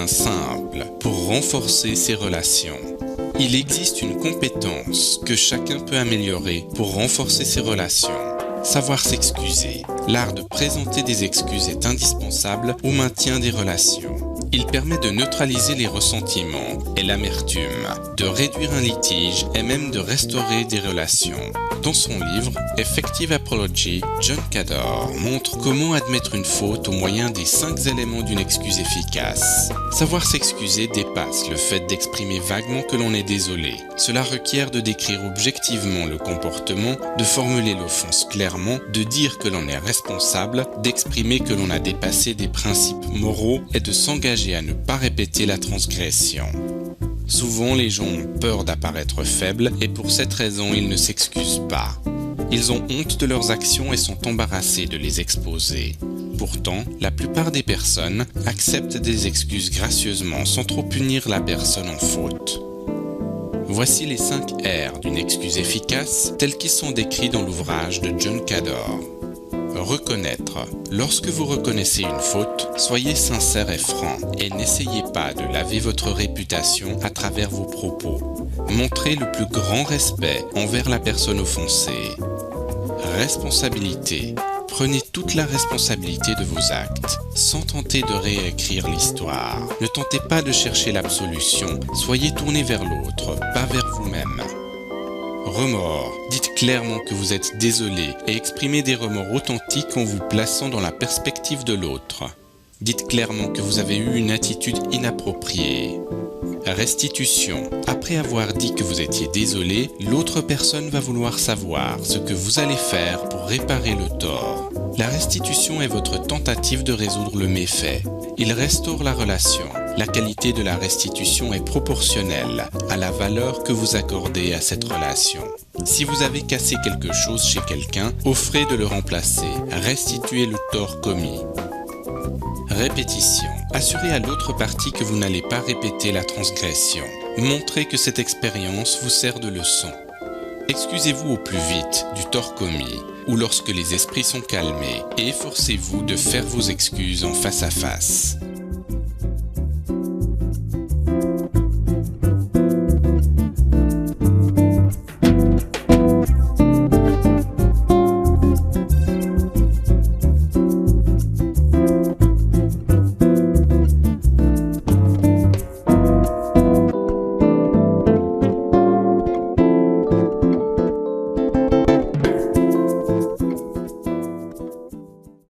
moyen simple pour renforcer ses relations. Il existe une compétence que chacun peut améliorer pour renforcer ses relations. Savoir s'excuser. L'art de présenter des excuses est indispensable au maintien des relations. Il permet de neutraliser les ressentiments et l'amertume, de réduire un litige et même de restaurer des relations. Dans son livre « Effective Apology », John Cador montre comment admettre une faute au moyen des 5 éléments d'une excuse efficace. Savoir s'excuser dépasse le fait d'exprimer vaguement que l'on est désolé. Cela requiert de décrire objectivement le comportement, de formuler l'offense clairement, de dire que l'on est responsable, d'exprimer que l'on a dépassé des principes moraux et de s'engager à ne pas répéter la transgression. Souvent, les gens ont peur d'apparaître faibles et pour cette raison, ils ne s'excusent pas. Ils ont honte de leurs actions et sont embarrassés de les exposer. Pourtant, la plupart des personnes acceptent des excuses gracieusement sans trop punir la personne en faute. Voici les 5 R d'une excuse efficace tels qu'ils sont décrits dans l'ouvrage de John Cador. Reconnaître. Lorsque vous reconnaissez une faute, soyez sincère et franc et n'essayez pas de laver votre réputation à travers vos propos. Montrez le plus grand respect envers la personne offensée. Responsabilité. Prenez toute la responsabilité de vos actes, sans tenter de réécrire l'histoire. Ne tentez pas de chercher l'absolution, soyez tourné vers l'autre, pas vers vous-même. Remords. Dites clairement que vous êtes désolé et exprimez des remords authentiques en vous plaçant dans la perspective de l'autre. Dites clairement que vous avez eu une attitude inappropriée. Restitution. Après avoir dit que vous étiez désolé, l'autre personne va vouloir savoir ce que vous allez faire pour réparer le tort. La restitution est votre tentative de résoudre le méfait. Il restaure la relation. La qualité de la restitution est proportionnelle à la valeur que vous accordez à cette relation. Si vous avez cassé quelque chose chez quelqu'un, offrez de le remplacer. Restituez le tort commis. Répétition. Assurez à l'autre partie que vous n'allez pas répéter la transgression. Montrez que cette expérience vous sert de leçon. Excusez-vous au plus vite du tort commis ou lorsque les esprits sont calmés et efforcez-vous de faire vos excuses en face à face.